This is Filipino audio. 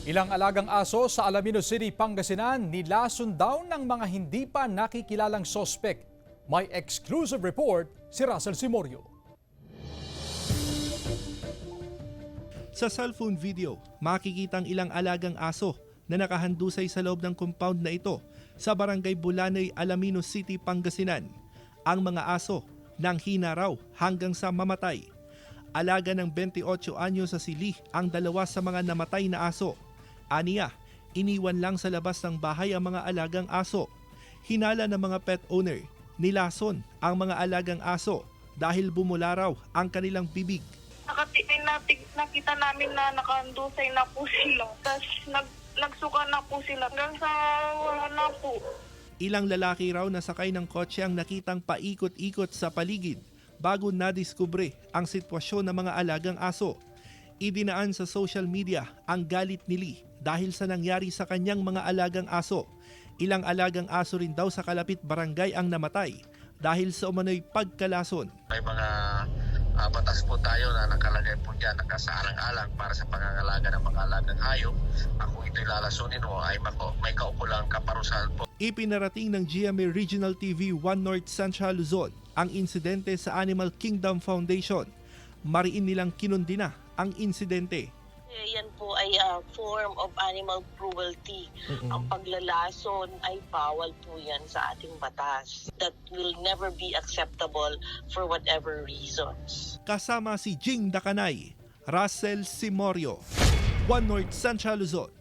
Ilang alagang aso sa Alaminos City, Pangasinan nilason daw ng mga hindi pa nakikilalang sospek. May exclusive report si Russell Simorio. Sa cellphone video, makikitang ilang alagang aso na nakahandusay sa loob ng compound na ito sa Barangay Bulanay, Alaminos City, Pangasinan. Ang mga aso nang hina raw hanggang sa mamatay. Alaga ng 28 anyo sa Sili ang dalawa sa mga namatay na aso. Aniya, iniwan lang sa labas ng bahay ang mga alagang aso. Hinala ng mga pet owner, nilason ang mga alagang aso dahil bumula raw ang kanilang bibig. Nakita namin na nakandusay na po sila. Tapos nagsuka na po sila hanggang sa wala na po. Ilang lalaki raw na sakay ng kotse ang nakitang paikot-ikot sa paligid bago nadiskubre ang sitwasyon ng mga alagang aso. Idinaan sa social media ang galit ni Lee dahil sa nangyari sa kanyang mga alagang aso. Ilang alagang aso rin daw sa kalapit barangay ang namatay dahil sa umano'y pagkalason. May mga batas po tayo na nakalagay po dyan, nakasaalang-alang para sa pangangalaga ng mga alagang hayop. Kung ito'y lalasunin mo ay may kaukulang kaparusahan po. Ipinarating ng GMA Regional TV 1 North Central Luzon ang insidente sa Animal Kingdom Foundation. Mariin nilang kinundina ang insidente. Yan po ay form of animal cruelty. Ang paglalason ay bawal po yan sa ating batas. That will never be acceptable for whatever reasons. Kasama si Jing Dakanay, Russell Simorio, 1 North Central Luzon.